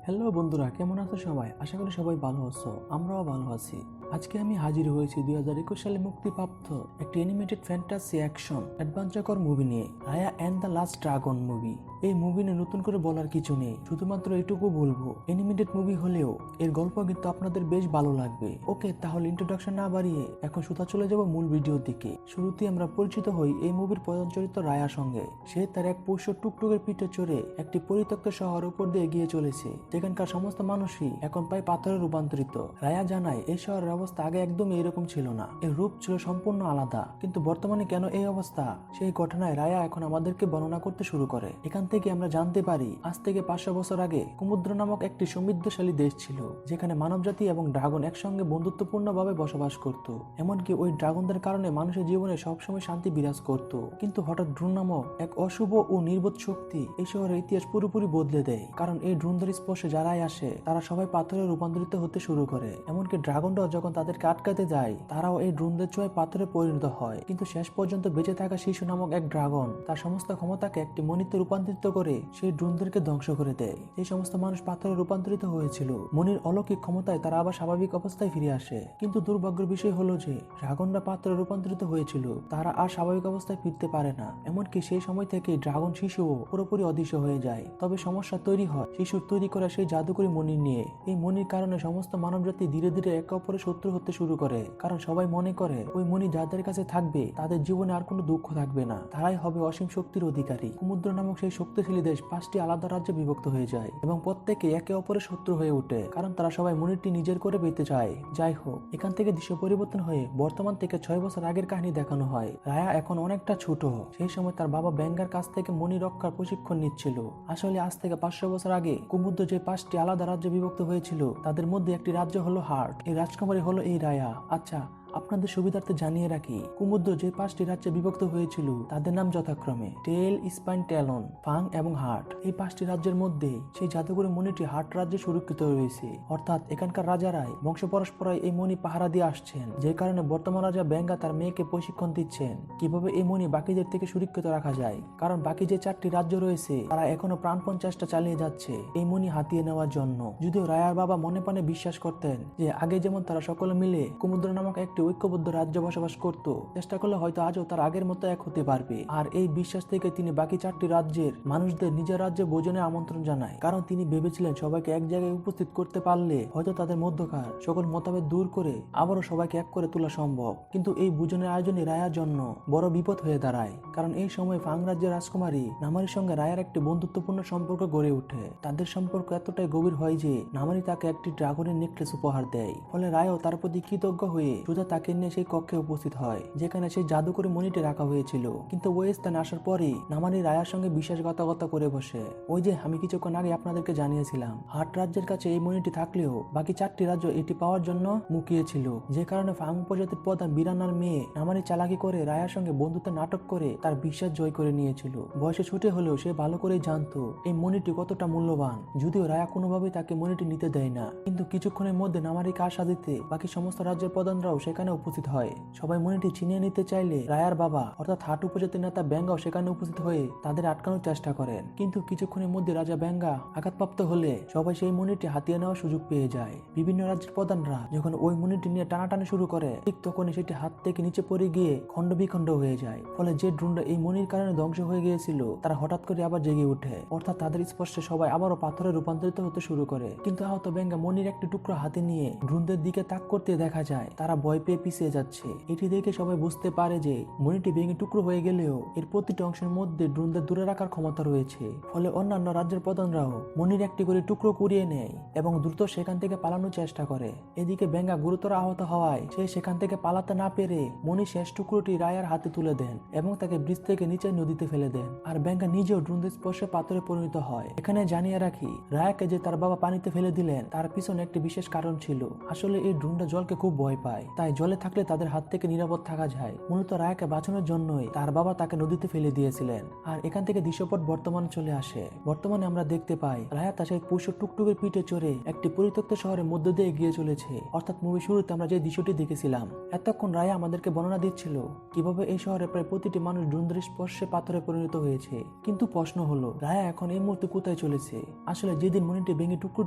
Hello বন্ধুরা, কেমন আছো সবাই? আশা করি সবাই ভালো আছো। আমরাও ভালো আছি। আজকে আমি হাজির হয়েছি 2021 সালে মুক্তিপ্রাপ্ত একটি animated fantasy action adventure movie নিয়ে, Raya and the last dragon movie. এই মুভি নিয়ে নতুন করে বলার কিছু নেই, শুধুমাত্র এটুকু বলবো, অ্যানিমেটেড মুভি হলেও এর গল্প কিন্তু আপনাদের বেশ ভালো লাগবে। ওকে, তাহলে ইন্ট্রোডাকশন না বাড়িয়ে এখন সোজা চলে যাব মূল ভিডিওর দিকে। শুরুতেই আমরা পরিচিত হই এই মুভির প্রধান চরিত্র রায়ার সঙ্গে। সে তার এক পোষ্য টুকটুকের পিঠে চড়ে একটি পরিত্যক্ত শহরের উপর দিয়ে এগিয়ে চলেছে, যেখানকার সমস্ত মানুষই এখন প্রায় পাথরে রূপান্তরিত। রায়া জানায় এই শহরের অবস্থা আগে একদমই এরকম ছিল না, এর রূপ ছিল সম্পূর্ণ আলাদা। কিন্তু বর্তমানে কেন এই অবস্থা, সেই ঘটনায় রায়া এখন আমাদেরকে বর্ণনা করতে শুরু করে। এখান থেকে আমরা জানতে পারি আজ থেকে 500 বছর আগে কুমুদ্র নামক একটি সমৃদ্ধশালী দেশ ছিল, যেখানে মানবজাতি এবং ড্রাগন একসঙ্গে বন্ধুত্বপূর্ণভাবে বসবাস করত। এমনকি ওই ড্রাগনদের কারণে মানুষের জীবনে সবসময় শান্তি বিরাজ করত। কিন্তু হঠাৎ ড্রোন নামক এক অশুভ ও নির্বোধ শক্তি এই শহরের ইতিহাস পুরোপুরি বদলে দেয়। কারণ এই ড্রোনদের স্পর্শে যারাই আসে তারা সবাই পাথরে রূপান্তরিত হতে শুরু করে। এমনকি ড্রাগনরাও যখন তাদেরকে আটকাতে যায়, তারাও এই ড্রোনদের ছোঁয়ায় পাথরে পরিণত হয়। কিন্তু শেষ পর্যন্ত বেঁচে থাকা শিশু নামক এক ড্রাগন তার সমস্ত ক্ষমতাকে একটি মণিতে রূপান্তরিত করে সেই ড্রোনদেরকে ধ্বংস করে দেয়। এই সমস্ত মানুষ পাথরে রূপান্তরিত হয়েছিল। মনির অলৌকিক ক্ষমতায় তারা আবার স্বাভাবিক অবস্থায় ফিরে আসে। কিন্তু দুর্ভাগ্যের বিষয় হলো যে ড্রাগনরা পাথরে রূপান্তরিত হয়েছিল, তারা আর স্বাভাবিক অবস্থায় ফিরতে পারে না। এমনকি সেই সময় থেকে ড্রাগন শিশুও পুরোপুরি অদৃশ্য হয়ে যায়। তবে সমস্যা তৈরি হয় শিশুর তৈরি করা সেই জাদুকরী মণি নিয়ে। এই মণির কারণে সমস্ত মানবজাতি ধীরে ধীরে একে অপরের শত্রু হতে শুরু করে, কারণ সবাই মনে করে ওই মণি যাদের কাছে থাকবে তাদের জীবনে আর কোনো দুঃখ থাকবে না, তারাই হবে অসীম শক্তির অধিকারী। সমুদ্র নামক সেই শক্তিশালী দেশ 5টি আলাদা রাজ্যে বিভক্ত হয়ে যায় এবং প্রত্যেকে একে অপরের শত্রু হয়ে ওঠে, কারণ তারা সবাই মণিটি নিজের করে পেতে চায়। যাই হোক, এখান থেকে দৃশ্য পরিবর্তন হয়ে বর্তমান থেকে 6 বছর আগের কাহিনী দেখানো হয়। রায়া এখন অনেকটা ছোট। সেই সময় তার বাবা ব্যাঙ্গার কাছ থেকে মণি রক্ষার প্রশিক্ষণ নিচ্ছিল। আসলে আজ থেকে 500 বছর আগে কুমুদ্র যে 5টি আলাদা রাজ্যে বিভক্ত হয়েছিল, তাদের মধ্যে একটি রাজ্য হলো হার্ট। এই রাজকুমারী হলো এই রায়া। আচ্ছা, আপনাদের সুবিধার্থে জানিয়ে রাখি, কুমুদ্র যে 5টি রাজ্যে বিভক্ত হয়েছিল তাদের নাম যথাক্রমে টেল, স্পাইন, ট্যালন, ফাং এবং হার্ট। এই 5টি রাজ্যের মধ্যে সেই জাদুকরী মণিটি হার্ট রাজ্যে সুরক্ষিত রয়েছে। অর্থাৎ এখানকার রাজারাই বংশ পরস্পরায় এই মণি পাহারা দিয়ে আসছেন, যে কারণে বর্তমান রাজা ব্যাঙ্গা তার মেয়েকে প্রশিক্ষণ দিচ্ছেন কিভাবে এই মণি বাকিদের থেকে সুরক্ষিত রাখা যায়। কারণ বাকি যে 4টি রাজ্য রয়েছে তারা এখনো প্রাণপণ চেষ্টা চালিয়ে যাচ্ছে এই মণি হাতিয়ে নেওয়ার জন্য। যদিও রায়ার বাবা মনে প্রাণে বিশ্বাস করতেন যে আগে যেমন তারা সকলে মিলে কুমুদ্র নামক একটি ঐক্যবদ্ধ রাজ্য বসবাস করত, চেষ্টা করলে হয়তো আজও তার আগের মতো এক হতে পারবে। আর এই বিশ্বাস থেকে তিনি বাকি 4টি রাজ্যের মানুষদের নিজের রাজ্যে ভোজনের আমন্ত্রণ জানায়, কারণ তিনি ভেবেছিলেন সবাইকে এক জায়গায় উপস্থিত করতে পারলে হয়তো তাদের মধ্যকার সকল মতভেদ দূর করে আবারও সবাইকে এক করে তোলা সম্ভব। কিন্তু এই ভোজনের আয়োজনই রায়ার জন্য বড় বিপদ হয়ে দাঁড়ায়, কারণ এই সময় ফাং রাজ্যের রাজকুমারী নামারির সঙ্গে রায়ার একটি বন্ধুত্বপূর্ণ সম্পর্ক গড়ে ওঠে। তাদের সম্পর্ক এতটাই গভীর হয় যে নামারি তাকে একটি ড্রাগনের নেকলেস উপহার দেয়। ফলে রায়ও তার প্রতি কৃতজ্ঞ হয়ে সোজা তাকে নিয়ে সেই কক্ষে উপস্থিত হয় যেখানে সেই জাদুকরী মণিটি রাখা হয়েছিল। কিন্তু ওই স্থানে আসার পরেই নামারি রায়ার সঙ্গে বিশ্বাসঘাতকতা করে বসে। ওই যে আমি কিছুক্ষণ আগে আপনাদেরকে জানিয়েছিলাম, হার্ট রাজ্যের কাছে এই মণিটি থাকলেও বাকি 4টি রাজ্য এটি পাওয়ার জন্য মুখিয়েছিল, যে কারণে ফাং উপজাতির প্রধান বিরানার মেয়ে নামারি চালাকি করে রায়ার সঙ্গে বন্ধুত্ব নাটক করে তার বিশ্বাস জয় করে নিয়েছিল। বয়সে ছুটে হলেও সে ভালো করেই জানতো এই মণিটি কতটা মূল্যবান। যদিও রায়া কোনোভাবেই তাকে মণিটি নিতে দেয় না, কিন্তু কিছুক্ষণের মধ্যে নামারি কার সাজিতে বাকি সমস্ত রাজ্যের প্রধানরাও সেখানে উপস্থিত হয়। সবাই মণিটি ছিনিয়ে নিতে চাইলে রায়ার বাবা অর্থাৎ হাট উপজাতির নেতা ব্যাঙ্গাও সেখানে উপস্থিত হয়ে তাদের আটকানোর চেষ্টা করেন। কিন্তু কিছুক্ষণের মধ্যে রাজা ব্যাঙ্গা আঘাতপ্রাপ্ত হলে সবাই সেই মণিটি হাতিয়ে নেওয়ার সুযোগ পেয়ে যায়। বিভিন্ন রাজ্যের প্রধানরা যখন ওই মণিটি নিয়ে টানাটানি শুরু করে, ঠিক তখনই সেটি হাত থেকে নিচে পড়ে গিয়ে খণ্ড বিখণ্ড হয়ে যায়। ফলে যে ড্রোনরা এই মণির কারণে ধ্বংস হয়ে গিয়েছিল তারা হঠাৎ করে আবার জেগে ওঠে, অর্থাৎ তাদের স্পর্শে সবাই আবারও পাথরে রূপান্তরিত হতে শুরু করে। কিন্তু আহত ব্যাঙ্গা মণির একটি টুকরো হাতে নিয়ে ড্রোনদের দিকে তাক করতে দেখা যায় তারা ভয় পেয়ে পিছিয়ে যাচ্ছে। এটি দেখে সবাই বুঝতে পারে যে মণিটি ভেঙে টুকরো হয়ে গেলেও এর প্রতিটি অংশের মধ্যে ড্রোনদের দূরে রাখার ক্ষমতা রয়েছে। ফলে অন্যান্য রাজ্যের প্রধানরাও মণির একটি করে টুকরো কুড়িয়ে নেয় এবং দ্রুত সেখান থেকে পালানোর চেষ্টা করে। এদিকে ব্যাঙ্গা গুরুতর আহত হওয়ায় সে সেখান থেকে পালাতে না পেরে মণির শেষ টুকরোটি রায়ার হাতে তুলে দেন এবং তাকে ব্রিজ থেকে নিচে নদীতে ফেলে দেন। আর ব্যাঙ্গা নিজেও ড্রোনদের স্পর্শে পাথরে পরিণত হয়। এখানে জানিয়ে রাখি, রায়াকে যে তার বাবা পানিতে ফেলে দিলেন তার পিছনে একটি বিশেষ কারণ ছিল। আসলে এই ড্রোনটা জলকে খুব ভয় পায়, তাই জলে থাকলে তাদের হাত থেকে নিরাপদ থাকা যায়। মূলত রায়াকে বাঁচানোর জন্যই তার বাবা তাকে নদীতে ফেলে দিয়েছিলেন। আর এখান থেকে দৃশ্যপট বর্তমানে চলে আসে। বর্তমানে আমরা দেখতে পাই রায়া তার সেই পুষ্য টুকটুকের পিঠে চড়ে একটি পরিত্যক্ত শহরের মধ্য দিয়ে এগিয়ে চলেছে। অর্থাৎ মুভি শুরুতে আমরা যে দৃশ্যটি দেখেছিলাম, এতক্ষণ রায়া আমাদেরকে বর্ণনা দিচ্ছিল কিভাবে এই শহরে প্রায় প্রতিটি মানুষ ড্রোনের স্পর্শে পাথরে পরিণত হয়েছে। কিন্তু প্রশ্ন হলো, রায়া এখন এই মুহূর্তে কোথায় চলেছে? আসলে যেদিন মনিটি ভেঙে টুকরো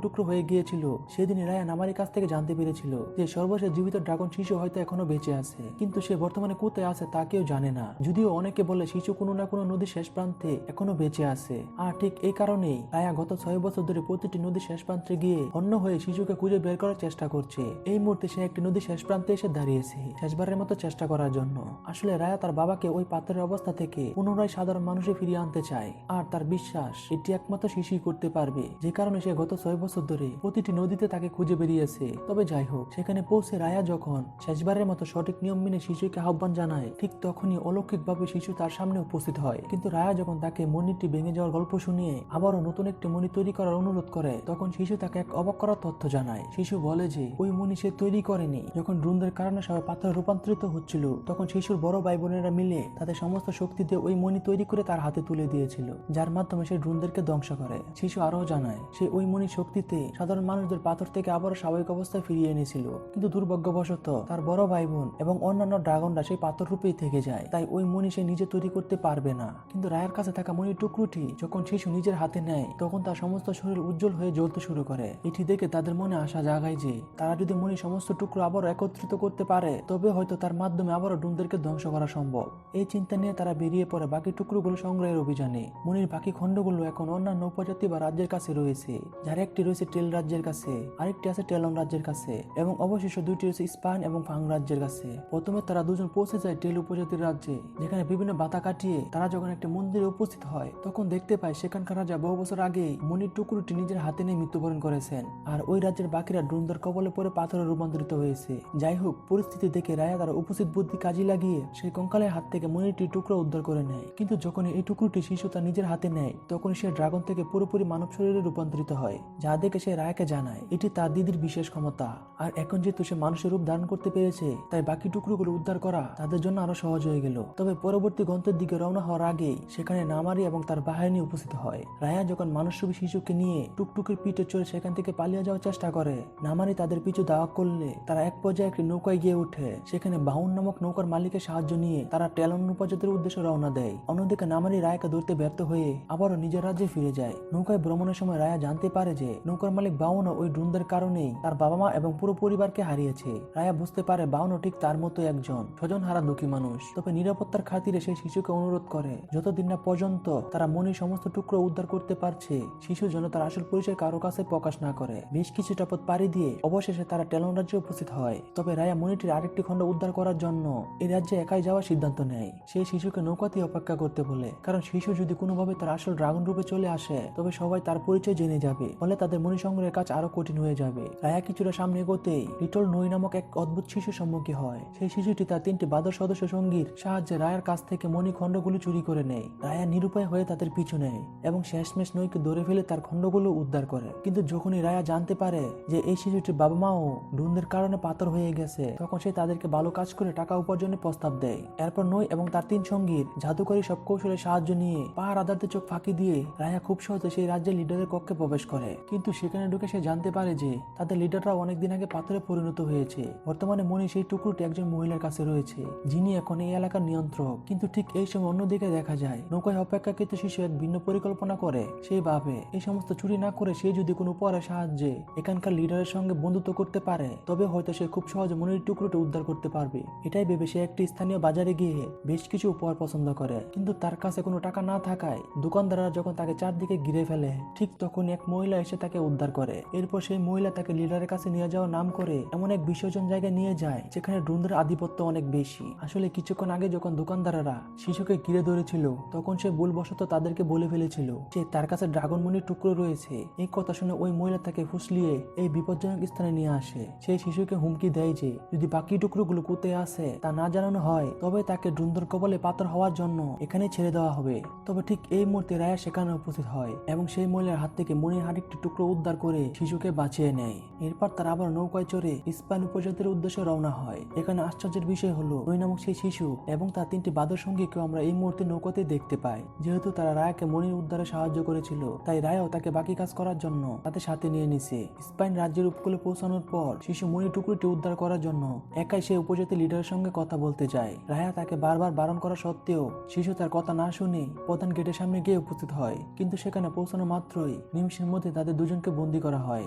টুকরো হয়ে গিয়েছিল, সেদিনই রায়া নামারির কাছ থেকে জানতে পেরেছিল যে সর্বশেষ জীবিত ড্রাগন শিশু হয়তো এখনো বেঁচে আছে, কিন্তু সে বর্তমানে কোথায় আছে তা কেউ জানে না। যদিও অনেকে বলে শিশু কোনো না কোনো নদীর শেষ প্রান্তে এখনো বেঁচে আছে। আর ঠিক এই কারণেই রায়া গত 6 বছর ধরে প্রতিটি নদীর শেষ প্রান্তে গিয়ে অন্য হয়ে শিশুকে খুঁজে বের করার চেষ্টা করছে। এই মুহূর্তে সে একটি নদীর শেষ প্রান্তে এসে দাঁড়িয়েছে শেষবারের মতো চেষ্টা করার জন্য। আসলে রায়া তার বাবাকে ওই পাথরের অবস্থা থেকে পুনরায় সাধারণ মানুষে ফিরিয়ে আনতে চায়। আর তার বিশ্বাস এটি একমাত্র শিশুই করতে পারবে, যে কারণে সে গত 6 বছর ধরে প্রতিটি নদীতে তাকে খুঁজে বেরিয়েছে। তবে যাই হোক, সেখানে পৌঁছে রায়া যখন শেষবারের মতো সঠিক নিয়ম মেনে শিশুকে আহ্বান জানায়, ঠিক তখনই অলৌকিকভাবে শিশু তার সামনে উপস্থিত হয়। কিন্তু রায়া যখন তাকে মণিটি ভেঙে যাওয়ার গল্প শুনিয়ে আবারও নতুন একটি মণি তৈরি করার অনুরোধ করে, তখন শিশু তাকে এক অবাক করার তথ্য জানায়। শিশু বলে যে ওই মণি সে তৈরি করেনি। যখন ড্রোনদের কারণে সবাই পাথরে রূপান্তরিত হচ্ছিল, তখন শিশুর বড় ভাই বোনেরা মিলে তাদের সমস্ত শক্তি দিয়ে ওই মণি তৈরি করে তার হাতে তুলে দিয়েছিল, যার মাধ্যমে সে ড্রোনদেরকে ধ্বংস করে। শিশু আরো জানায় সে ওই মণির শক্তিতে সাধারণ মানুষদের পাথর থেকে আবারও স্বাভাবিক অবস্থায় ফিরিয়ে এনেছিল। কিন্তু দুর্ভাগ্যবশত তার বড় ভাই বোন এবং অন্যান্য ড্রাগনরা সেই পাথর রূপেই থেকে যায়, তাই ওই মণি সে নিজে তৈরি করতে পারবে না। কিন্তু রায়ার কাছে থাকা মণির টুকরোটি যখন শিশু নিজের হাতে নেয়, তখন তার সমস্ত শরীর উজ্জ্বল হয়ে জ্বলতে শুরু করে। এটি দেখে তাদের মনে আশা জাগায় যে তারা যদি মণির সমস্ত টুকরো আবারও একত্রিত করতে পারে, তবে হয়তো তার মাধ্যমে আবারও ড্রোনদেরকে ধ্বংস করা সম্ভব। এই চিন্তা নিয়ে তারা বেরিয়ে পড়ে বাকি টুকরোগুলো সংগ্রহের অভিযানে। মণির বাকি খণ্ডগুলো এখন অন্যান্য উপজাতি বা রাজ্যের কাছে রয়েছে, যার একটি রয়েছে টেল রাজ্যের কাছে, আরেকটি আছে টেলন রাজ্যের কাছে, এবং অবশেষে দুইটি রয়েছে স্পাইন এবং ফাং রাজ্যের কাছে। প্রথমে তারা দুজন পৌঁছে যায় টেল উপজাতির রাজ্যে, যেখানে বিভিন্ন বাধা কাটিয়ে তারা যখন একটি মন্দিরে উপস্থিত হয়, তখন দেখতে পায় সেখানকার রাজা বহু বছর আগে মণির টুকরোটি নিজের হাতে নিয়ে মৃত্যুবরণ করেছেন। আর ওই রাজ্যের বাকিরা ড্রোনদের কবলে পড়ে পাথরে রূপান্তরিত হয়েছে। যাই হোক, পরিস্থিতি দেখে রায়া তার উপস্থিত বুদ্ধি কাজে লাগিয়ে সেই কঙ্কালের হাত থেকে মণিটি টুকরো উদ্ধার করে নেয়। কিন্তু যখন এই টুকরোটি শিশু তার নিজের হাতে নেয়, তখন সে ড্রাগন থেকে পুরোপুরি মানব শরীরে রূপান্তরিত হয়, যা দেখে সে রায়াকে জানায় এটি তার দিদির বিশেষ ক্ষমতা। আর এখন যেহেতু সে মানুষের রূপ ধারণ করতে পেরেছে, তাই বাকি টুকরোগুলো উদ্ধার করা তাদের জন্য আরো সহজ হয়ে গেল। তবে পরবর্তী গন্তব্যের দিকে রওনা হওয়ার আগেই সেখানে নামারি এবং তার বাহিনী উপস্থিত হয়। রায়া যখন মানুষরূপী শিশুকে নিয়ে টুকটুকের পিঠে চড়ে সেখান থেকে পালিয়ে যাওয়ার চেষ্টা করে, নামারি তাদের পিছু দাওয়া করলে তারা এক পর্যায়ে একটি নৌকায় গিয়ে উঠে। সেখানে বাউন নামক নৌকার মালিকের সাহায্য নিয়ে তারা টেলন উপজাতির উদ্দেশ্যে রওনা দেয়। অন্যদিকে নামারি রায়াকে ধরতে ব্যর্থ হয়ে আবারও নিজের রাজ্যে ফিরে যায়। নৌকায় ভ্রমণের সময় রায়া জানতে পারে যে নৌকার মালিক বাউন ওই ড্রোনদের কারণেই তার বাবা মা এবং পুরো পরিবারকে হারিয়েছে। রায়া বুঝতে পারে বাউনও ঠিক তার মতো একজন স্বজন হারা দুঃখী মানুষ। তবে নিরাপত্তার খাতিরে সেই শিশুকে অনুরোধ করে যতদিন না পর্যন্ত তারা মনির সমস্ত টুকরো উদ্ধার করতে পারছে, শিশু যেন তার আসল পরিচয় কারো কাছে প্রকাশ না করে। বেশ কিছুটা পথ পাড়ি দিয়ে অবশেষে তারা টেলন রাজ্যে উপস্থিত হয়। তবে রায়া মনিটির আরেকটি খণ্ড উদ্ধার করার জন্য এই রাজ্যে একাই যাওয়ার সিদ্ধান্ত নেয়। সেই শিশুকে নৌকাতেই অপেক্ষা করতে বলে, কারণ শিশু যদি কোনোভাবে তার আসল ড্রাগন রূপে চলে আসে, তবে সবাই তার পরিচয় জেনে যাবে, ফলে তাদের মনি সংগ্রহের কাজ আরো কঠিন হয়ে যাবে। রায়া কিছুটা সামনে এগোতেই লিটল নই নামক এক অদ্ভুত শিশুর সম্মুখীন হয়। সেই শিশুটি তার 3টি বাদর সদস্য সঙ্গীর সাহায্যে রায়ার কাছ থেকে মনি খণ্ডগুলো চুরি করে নেয়। রায়া নিরুপায় হয়ে তাদের পিছু নেয় এবং শেষমেশ নইকে ধরে ফেলে তার খণ্ডগুলো উদ্ধার করে। কিন্তু যখনই রায়া জানতে পারে যে এই শিশুটির বাবা মাও ড্রোনদের কারণে পাথর হয়ে গেছে, তখন সে তাদেরকে ভালো কাজ করে টাকা উপার্জনের প্রস্তাব দেয়। এরপর নই এবং তার 3 সঙ্গীর জাদুকরী সব কৌশলের সাহায্য নিয়ে পাহারাদারদের চোখ ফাঁকি দিয়ে রায়া খুব সহজে সেই রাজ্যের লিডারের কক্ষে প্রবেশ করে। কিন্তু সেখানে ঢুকে সে জানতে পারে যে তাদের লিডাররা অনেকদিন আগে পাথরে পরিণত হয়েছে। বর্তমানে মনি সেই টুকরোটি একজন মহিলার কাছে রয়েছে, যিনি এখন এই এলাকার নিয়ন্ত্রক। কিন্তু ঠিক এই সময় অন্যদিকে দেখা যায় নৌকায় অপেক্ষাকৃত শিশু এক ভিন্ন পরিকল্পনা করে। সেই ভাবে এই সমস্ত চুরি না করে সে যদি কোনো উপহারের সাহায্যে এখানকার লিডারের সঙ্গে বন্ধুত্ব করতে পারে, তবে হয়তো সে খুব সহজে মনির টুকরোটি উদ্ধার করতে পারবে। এটাই ভেবে সে একটি স্থানীয় বাজারে গিয়ে বেশ কিছু উপহার পছন্দ করে। কিন্তু তার কাছে কোনো টাকা না থাকায় দোকানদাররা যখন তাকে চারদিকে ঘিরে ফেলে, ঠিক তখন এক মহিলা এসে তাকে উদ্ধার করে। এরপর সেই মহিলা তাকে লিডারের কাছে নিয়ে যাওয়ার নাম করে এমন এক বিসর্জন জায়গায় নিয়ে যায় যেখানে ড্রোনদের আধিপত্য অনেক বেশি। আসলে কিছুক্ষণ আগে যখন দোকানদাররা শিশুকে ঘিরে ধরেছিল, তখন সে ভুলবশত তাদেরকে বলে ফেলেছিল যে তার কাছে ড্রাগন মনির টুকরো রয়েছে। এই কথা শুনে ওই মহিলা তাকে ফুসলিয়ে এই বিপজ্জনক স্থানে নিয়ে আসে। সেই শিশুকে হুমকি দেয় যে যদি বাকি টুকরোগুলো কোথায় আছে তা না জানানো হয়, তবে তাকে ড্রোনদের কবলে পাথর হওয়ার জন্য এখানে ছেড়ে দেওয়া হবে। তবে ঠিক এই মুহূর্তে রায়া সেখানে উপস্থিত হয় এবং সেই মহিলার হাত থেকে মনির আরেকটি টুকরো উদ্ধার করে শিশুকে বাঁচিয়ে নেয়। এরপর তারা আবার নৌকায় চড়ে স্পেন উপজাতির উদ্দেশ্যে রওনা হয়। এখানে আশ্চর্যের বিষয় হলো নই নামক সেই শিশু এবং তার 3টি বাদর সঙ্গীকে আমরা এই মুহূর্তে নৌকাতে দেখতে পাই। যেহেতু তারা রায়াকে মনির উদ্ধারে সাহায্য করেছিল, তাই রায়াও তাকে বাকি কাজ করার জন্য তাদের সাথে নিয়ে নিছে। স্পাইন রাজ্যের উপকূলে পৌঁছানোর পর শিশু মনির টুকরোটি উদ্ধার করার জন্য একাই সেই উপজাতি লিডারের সঙ্গে কথা বলতে যায়। রায়া তাকে বারবার বারণ করা সত্ত্বেও শিশু তার কথা না শুনে প্রধান গেটের সামনে গিয়ে উপস্থিত হয়, কিন্তু সেখানে পৌঁছানো মাত্রই নিমিষের মধ্যে তাদের দুজনকে বন্দী করা হয়।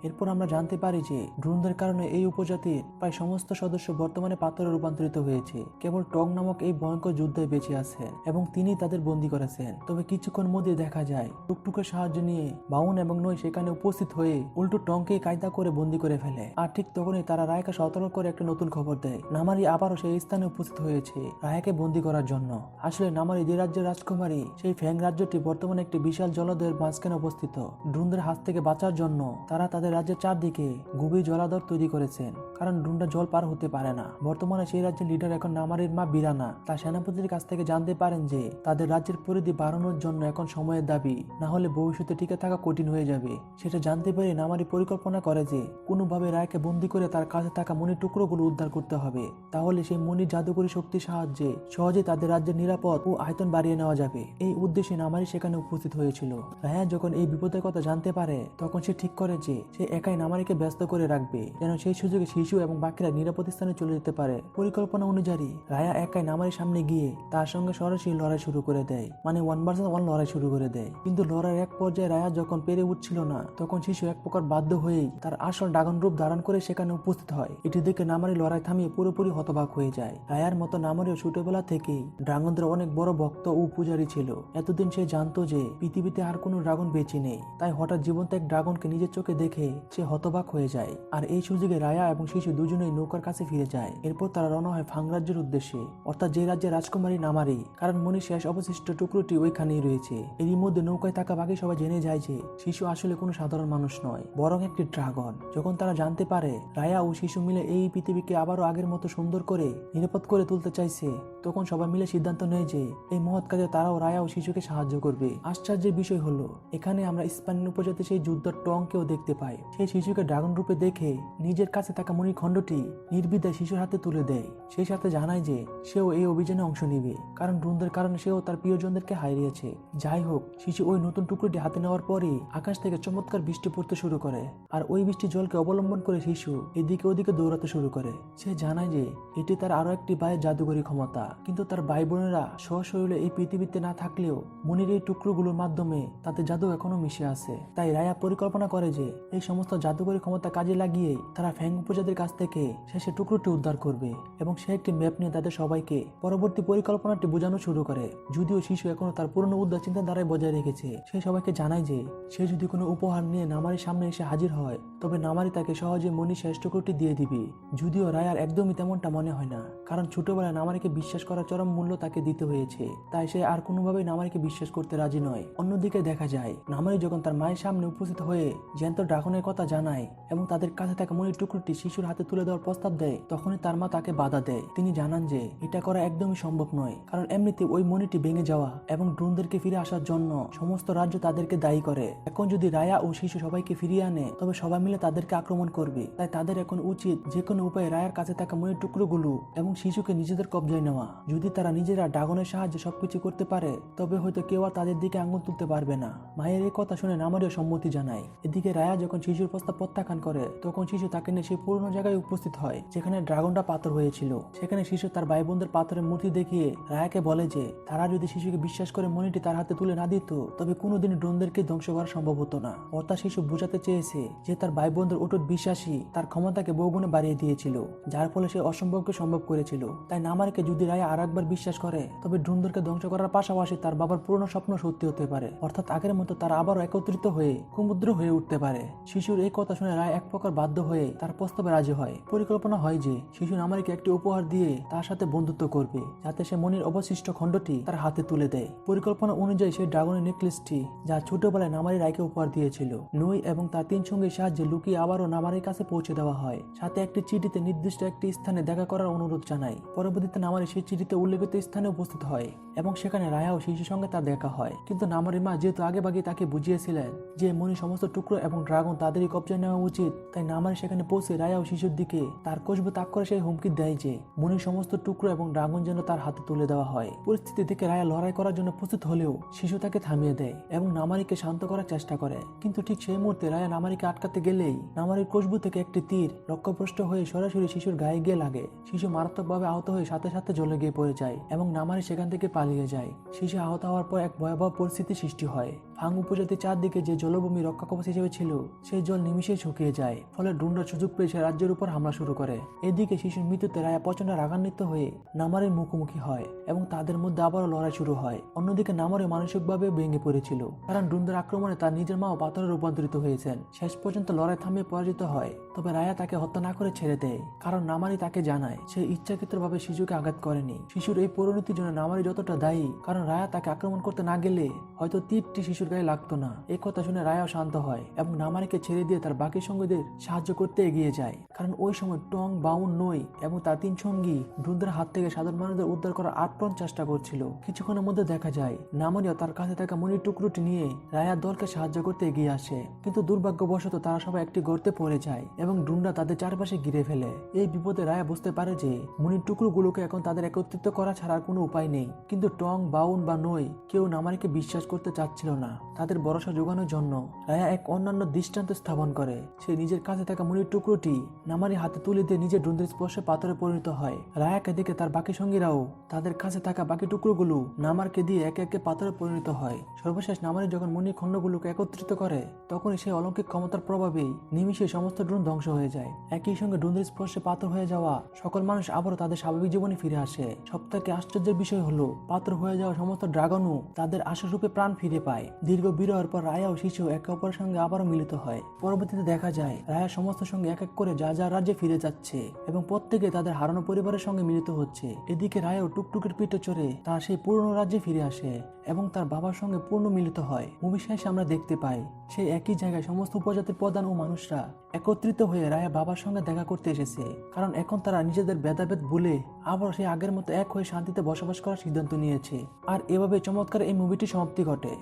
এরপর আমরা জানতে পারি যে ড্রোনদের কারণে এই উপজাতির প্রায় সমস্ত সদস্য বর্তমানে পাথরে রূপান্তরিত হয়েছে। কেবল টং নামক এই ভয়ঙ্কর যুদ্ধে বেঁচে আছেন এবং তিনি তাদের বন্দী করেছেন। তবে কিছুক্ষণ মধ্যে দেখা যায় টুকটুকের সাহায্য নিয়ে বাউন এবং নই সেখানে উপস্থিত হয়ে উল্টো টংকে কায়দা করে বন্দী করে ফেলে। আর ঠিক তখনই তারা রায়কে সতর্ক করে একটা নতুন খবর দেয়, নামারি আবারও সেই স্থানে উপস্থিত হয়েছে রায়াকে বন্দী করার জন্য। আসলে নামারি যে রাজ্যের রাজকুমারী, সেই ফ্যাং রাজ্যটি বর্তমানে একটি বিশাল জলাধারের মাঝখানে অবস্থিত। ড্রোনদের হাত থেকে বাঁচার জন্য তারা তাদের রাজ্যের চারদিকে গভীর জলাধার তৈরি করেছেন, কারণ ড্রোনরা জল পার হতে পারে না। বর্তমানে সেই রাজ্যের লিডার এখন নামারির মা বিরানা তার সেনাপতির কাছ থেকে জানতে পারেন যে তাদের রাজ্যের পরিধি বাড়ানোর জন্য এখন সময়ের দাবি, না হলে ভবিষ্যতে টিকে থাকা কঠিন হয়ে যাবে। সেটা জানতে পেরে নামারি পরিকল্পনা করে যে কোনোভাবে রায়কে বন্দী করে তার কাছে থাকা মনির টুকরোগুলো উদ্ধার করতে হবে, তাহলে সেই মনির জাদুকরী শক্তির সাহায্যে সহজে তাদের রাজ্যের নিরাপদ ও আয়তন বাড়িয়ে নেওয়া যাবে। এই উদ্দেশ্যে নামারি সেখানে উপস্থিত হয়েছিল। রায়া যখন এই বিপদের কথা জানতে পারে তখন সে ঠিক করে যে সে একাই নামারিকে ব্যস্ত করে রাখবে, যেন সেই সুযোগে শিশু এবং বাকিরা নিরাপদ স্থানে চলে যেতে পারে। পরিকল্পনা অনুযায়ী রায়া একাই নামারির সামনে গিয়ে তার সঙ্গে সরাসরি লড়াই শুরু করে দেয়, মানে 1 ভার্সেস 1 লড়াই শুরু করে দেয়। কিন্তু লড়াইয়ের এক পর্যায়ে রায়া যখন পেরে উঠছিল না, তখন শিশু এক প্রকার বাধ্য হয়েই তার আসল ড্রাগন রূপ ধারণ করে সেখানে উপস্থিত হয়। এটি দেখে নামারি লড়াই থামিয়ে পুরোপুরি হতবাক হয়ে যায়। রায়ার মতো নামারিও ছোটবেলা থেকেই ড্রাগনদের অনেক বড় ভক্ত ও পূজারী ছিল। এতদিন সে জানতো যে পৃথিবীতে আর কোনো ড্রাগন বেঁচে নেই, তাই হঠাৎ জীবন্ত এক ড্রাগনকে নিজের চোখে দেখে সে হতবাক হয়ে যায়। আর এই সুযোগে রায়া এবং শিশু দুজনেই নৌকার কাছে ফিরে যায়। এরপর তারা রওনা হয় ফাং রাজ্যের উদ্দেশ্যে, অর্থাৎ যে রাজ্যের রাজকুমারী নামারি, কারণ মনির শেষ অবশিষ্ট টুকরোটি ওইখানেই রয়েছে। এরই মধ্যে নৌকায় থাকা বাকি সবাই জেনে যায় যে শিশু আসলে কোনো সাধারণ মানুষ নয়, বরং একটি ড্রাগন। যখন তারা জানতে পারে রায়া ও শিশু মিলে এই পৃথিবীকে আবারও আগের মতো সুন্দর করে নিরাপদ করে তুলতে চাইছে, তখন সবাই মিলে সিদ্ধান্ত নেয় যে এই মহৎ কাজে তারাও রায়া ও শিশুকে সাহায্য করবে। আশ্চর্যের বিষয় হলো এখানে আমরা স্পানিন উপজাতি সেই যুদ্ধের টংকেও দেখতে পাই। সেই শিশুকে ড্রাগন রূপে দেখে নিজের কাছে থাকা মণির খণ্ডটি নির্বিধায় শিশুর হাতে তুলে দেয়। সেই সাথে জানায় যে সেও এই অভিযানে অংশ নেবে, কারণ ড্রোনদের কারণে সেও তার প্রিয়জনদেরকে হারিয়েছে। যাই হোক, শিশু ওই নতুন টুকরোটি হাতে নেওয়ার পরই আকাশ থেকে চমৎকার বৃষ্টি পড়তে শুরু করে, আর ওই বৃষ্টি জলকে অবলম্বন করে শিশু এদিকে ওদিকে দৌড়াতে শুরু করে। সে জানায় যে এটি তার আরো একটি ভাইয়ের জাদুকরী ক্ষমতা, কিন্তু তার ভাই বোনেরা সশরীরে এই পৃথিবীতে না থাকলেও মনির এই টুকরোগুলোর মাধ্যমে তাদের জাদু এখনো মিশে আছে। তাই রায়া পরিকল্পনা করে যে এই সমস্ত জাদুকরী ক্ষমতা কাজে লাগিয়ে তারা ফ্যাং উপজাতির কাছ থেকে শেষে টুকরোটি উদ্ধার করবে, এবং সে একটি ম্যাপ নিয়ে তাদের সবাইকে পরবর্তী পরিকল্পনাটি বোঝানো শুরু করে। যদিও শিশু এখনো তার পুরনো উদ্ধার চিন্তাধারায় বজায় রেখেছে, সে সবাইকে জানায় যে সে যদি কোনো উপহার নিয়ে নামারির সামনে এসে হাজির হয়, তবে নামারি তাকে সহজে মনির শেষ টুকরোটি দিয়ে দিবে। যদিও রায়ার একদমই তেমনটা মনে হয় না, কারণ ছোটবেলায় নামারিকে বিশ্বাস করার চরম মূল্য তাকে দিতে হয়েছে, তাই সে আর কোনোভাবেই নামারিকে বিশ্বাস করতে রাজি নয়। অন্যদিকে দেখা যায় নামারি যখন তার মায়ের সামনে উপস্থিত হয়ে জ্যান্ত ড্রাগনের কথা জানায় এবং তাদের কাছে থাকা মনির টুকরোটি শিশুর হাতে তুলে দেওয়ার প্রস্তাব দেয়, তখনই তার মা তাকে বাধা দেয়। তিনি জানান যে এটা করা একদমই সম্ভব নয়, কারণ এমনিতে ওই মনিটি ভেঙে যাওয়া এবং ড্রোনদেরকে ফিরে আসার জন্য সমস্ত রাজ্য তাদেরকে দায়ী করে। এখন যদি রায়া ও শিশু সবাইকে ফিরিয়ে আনে, তবে সবাই মিলে তাদেরকে আক্রমণ করবে। তাই তাদের এখন উচিত যে কোনো উপায়ে রায়ার কাছে থাকা মনির টুকরোগুলো এবং শিশুকে নিজেদের কবজায় নেওয়া। যদি তারা নিজেরা ড্রাগনের সাহায্যে সবকিছু করতে পারে, তবে হয়তো কেউ আর তাদের দিকে আঙুল তুলতে পারবে না। মায়ের এই কথা শুনে নামারিও সম্মতি জানায়। এদিকে রায়া যখন শিশুর প্রস্তাব প্রত্যাখ্যান করে, তখন শিশু তাকে নিয়ে সেই পুরনো জায়গায় উপস্থিত হয় যেখানে ড্রাগনটা পাথর হয়েছিল। সেখানে শিশু তার ভাই বোনদের পাথরের মূর্তি দেখিয়ে রায়াকে বলে যে তারা যদি শিশুকে বিশ্বাস করে মনিটি তার হাতে তুলে না দিত, তবে কোনোদিন ড্রোনদেরকে ধ্বংস করা সম্ভব হতো না। অর্থাৎ শিশু বোঝাতে চেয়েছে যে তার ভাই বোনদের অটুট বিশ্বাসী তার ক্ষমতাকে বহুগুণে বাড়িয়ে দিয়েছিল, যার ফলে সে অসম্ভবকে সম্ভব করেছিল। তাই নামারিকে যদি রায়া আর একবার বিশ্বাস করে, তবে ড্রোনদেরকে ধ্বংস করার পাশাপাশি তার বাবার পুরনো স্বপ্ন সত্যি হতে পারে, অর্থাৎ আগের মতো তারা আবারও একত্রিত হয়ে সমুদ্র হয়ে উঠতে পারে। শিশুর এই কথা শুনে রায় এক প্রকার বাধ্য হয়ে তার প্রস্তাবে রাজি হয়। পরিকল্পনা হয় যে শিশু নামারিকে একটি উপহার দিয়ে তার সাথে বন্ধুত্ব করবে, যাতে সে মনির অবশিষ্ট খণ্ডটি তার হাতে তুলে দেয়। পরিকল্পনা অনুযায়ী সেই ড্রাগনের নেকলেসটি যা ছোটবেলায় নামারি রায়কে উপহার দিয়েছিল, নই এবং তার 3 সঙ্গীর সাহায্যে লুকিয়ে আবারও নামারির কাছে পৌঁছে দেওয়া হয়। সাথে একটি চিঠিতে নির্দিষ্ট একটি স্থানে দেখা করার অনুরোধ জানায়। পরবর্তীতে নামারি সেই চিঠিতে উল্লেখিত স্থানে উপস্থিত হয় এবং সেখানে রায়া ও শিশুর সঙ্গে তার দেখা হয়। কিন্তু নামারির মা যেহেতু আগেভাগে তাকে বুঝিয়েছিলেন যে মনির সমস্ত টুকরো এবং ড্রাগন তাদেরই কবজায় নেওয়া উচিত, তাই নামারি সেখানে পৌঁছে রায়া ও শিশুর দিকে তার কসবু তাক করে সেই হুমকি দেয় যে মনির সমস্ত টুকরো এবং ড্রাগন যেন তার হাতে তুলে দেওয়া হয়। পরিস্থিতি দেখে রায়া লড়াই করার জন্য প্রস্তুত হলেও শিশু তাকে থামিয়ে দেয় এবং নামারিকে শান্ত করার চেষ্টা করে। কিন্তু ঠিক সেই মুহূর্তে রায়া নামারিকে আটকাতে গেলেই নামারির কসবু থেকে একটি তীর লক্ষ্যভ্রষ্ট হয়ে সরাসরি শিশুর গায়ে গিয়ে লাগে। শিশু মারাত্মকভাবে আহত হয়ে সাথে সাথে জ্বলে গিয়ে পড়ে যায় এবং নামারি সেখান থেকে পালিয়ে যায়। শিশু আহত হওয়ার পর এক ভয়াবহ পরিস্থিতি সৃষ্টি হয়। ফাং উপজাতির চারদিকে যে জলভূমি রক্ষা কবচ হিসেবে ছিল সেই জল নিমিশেই শুকিয়ে যায়। ফলে ড্রোনরা সুযোগ পেয়ে সে রাজ্যের উপর হামলা শুরু করে। এদিকে শিশুর মৃত্যুতে রায়া প্রচন্ড রাগান্বিত হয়ে নামারির মুখোমুখি হয় এবং তাদের মধ্যে আবারও লড়াই শুরু হয়। অন্যদিকে নামারি মানসিকভাবে ভেঙে পড়েছিল, কারণ ড্রোনদের আক্রমণে তার নিজের মাও পাথরে রূপান্তরিত হয়েছেন। শেষ পর্যন্ত লড়াই থামিয়ে পরাজিত হয়। তবে রায়া তাকে হত্যা না করে ছেড়ে দেয়, কারণ নামারি তাকে জানায় সে ইচ্ছাকৃতভাবে শিশুকে আঘাত করেনি। শিশুর এই পরিণতির জন্য নামারি যতটা দায়ী, কারণ রায়া তাকে আক্রমণ করতে না গেলে হয়তো তীরটি শিশুর গায়ে লাগতো না। এই কথা শুনে রায়াও শান্ত হয় এবং নামারিকে ছেড়ে দিয়ে তার বাকি সঙ্গীদের সাহায্য করতে এগিয়ে যায়, কারণ ওই সময় টং, বাউন, নই এবং তার 3 সঙ্গী ড্রোনদের হাত থেকে সাধারণ মানুষদের উদ্ধার করার আপ্রাণ চেষ্টা করছিল। কিছুক্ষণের মধ্যে দেখা যায় নামারিও তার কাছে থাকা মনির টুকরোটি নিয়ে রায়ার দলকে সাহায্য করতে এগিয়ে আসে। কিন্তু দুর্ভাগ্যবশত তারা সবাই একটি গর্তে পড়ে যায় এবং ড্রোনরা তাদের চারপাশে ঘিরে ফেলে। এই বিপদে রায়া বুঝতে পারে যে মনির টুকরোগুলোকে এখন তাদের একত্রিত করা ছাড়া কোনো উপায় নেই। কিন্তু টং, বাউন বা নই কেউ নামারিকে বিশ্বাস করতে চাচ্ছিল না। তাদের ভরসা যোগানোর জন্য রায়া এক অন্যান্য দৃষ্টান্ত স্থাপন করে। সে নিজের কাছে থাকা মনির টুকরোটি নামারির হাতে তুলে দিয়ে নিজের ড্রোনদের স্পর্শে পাথরে পরিণত হয়। রায়াকে দেখে তার বাকি সঙ্গীরাও তাদের কাছে থাকা বাকি টুকরোগুলো নামারকে দিয়ে একে একে পাথরে পরিণত হয়। সর্বশেষ নামারি যখন মনির খণ্ডগুলোকে একত্রিত করে, তখনই সেই অলৌকিক ক্ষমতার প্রভাবেই নিমিষে সমস্ত ড্রোন ধ্বংস হয়ে যায়। একই সঙ্গে ড্রোনদের স্পর্শে পাথর হয়ে যাওয়া সকল মানুষ আবারও তাদের স্বাভাবিক জীবনে ফিরে আসে। সবথেকে আশ্চর্যের বিষয় হলো পাথর হয়ে যাওয়া সমস্ত ড্রাগনও তাদের আশারূপে প্রাণ ফিরে পায়। দীর্ঘ বিরহের পর রায়া ও শিশু একে অপরের সঙ্গে আবারও মিলিত হয়। পরবর্তীতে দেখা যায় রায়া সমস্ত সঙ্গে এক এক করে যা যা রাজ্যে ফিরে যাচ্ছে এবং প্রত্যেকে তাদের হারানো পরিবারের সঙ্গে মিলিত হচ্ছে। এদিকে রায়াও টুকটুকের পিঠে চড়ে তার সেই পুরনো রাজ্যে ফিরে আসে এবং তার বাবার সঙ্গে পূর্ণ মিলিত হয়। মুভি শেষে আমরা দেখতে পাই সেই একই জায়গায় সমস্ত উপজাতির প্রধান ও মানুষরা একত্রিত হয়ে রায়া বাবার সঙ্গে দেখা করতে এসেছে, কারণ এখন তারা নিজেদের ভেদাভেদ ভুলে আবার সেই আগের মতো এক হয়ে শান্তিতে বসবাস করার সিদ্ধান্ত নিয়েছে। আর এভাবে চমৎকার এই মুভিটি সমাপ্তি ঘটে।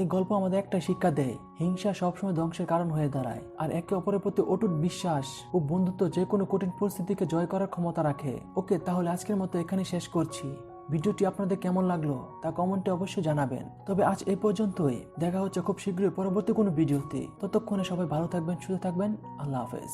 এই গল্প আমাদের একটা শিক্ষা দেয়, হিংসা সবসময় ধ্বংসের কারণ হয়ে দাঁড়ায়, আর একে অপরের প্রতি অটুট বিশ্বাস ও বন্ধুত্ব যে কোনো কঠিন পরিস্থিতিকে জয় করার ক্ষমতা রাখে। ওকে, তাহলে আজকের মতো এখানে শেষ করছি। ভিডিওটি আপনাদের কেমন লাগলো তা কমেন্টে অবশ্যই জানাবেন। তবে আজ এই পর্যন্তই, দেখা হচ্ছে খুব শীঘ্রই পরবর্তী কোনো ভিডিওতে। ততক্ষণে সবাই ভালো থাকবেন, সুস্থ থাকবেন। আল্লাহ হাফেজ।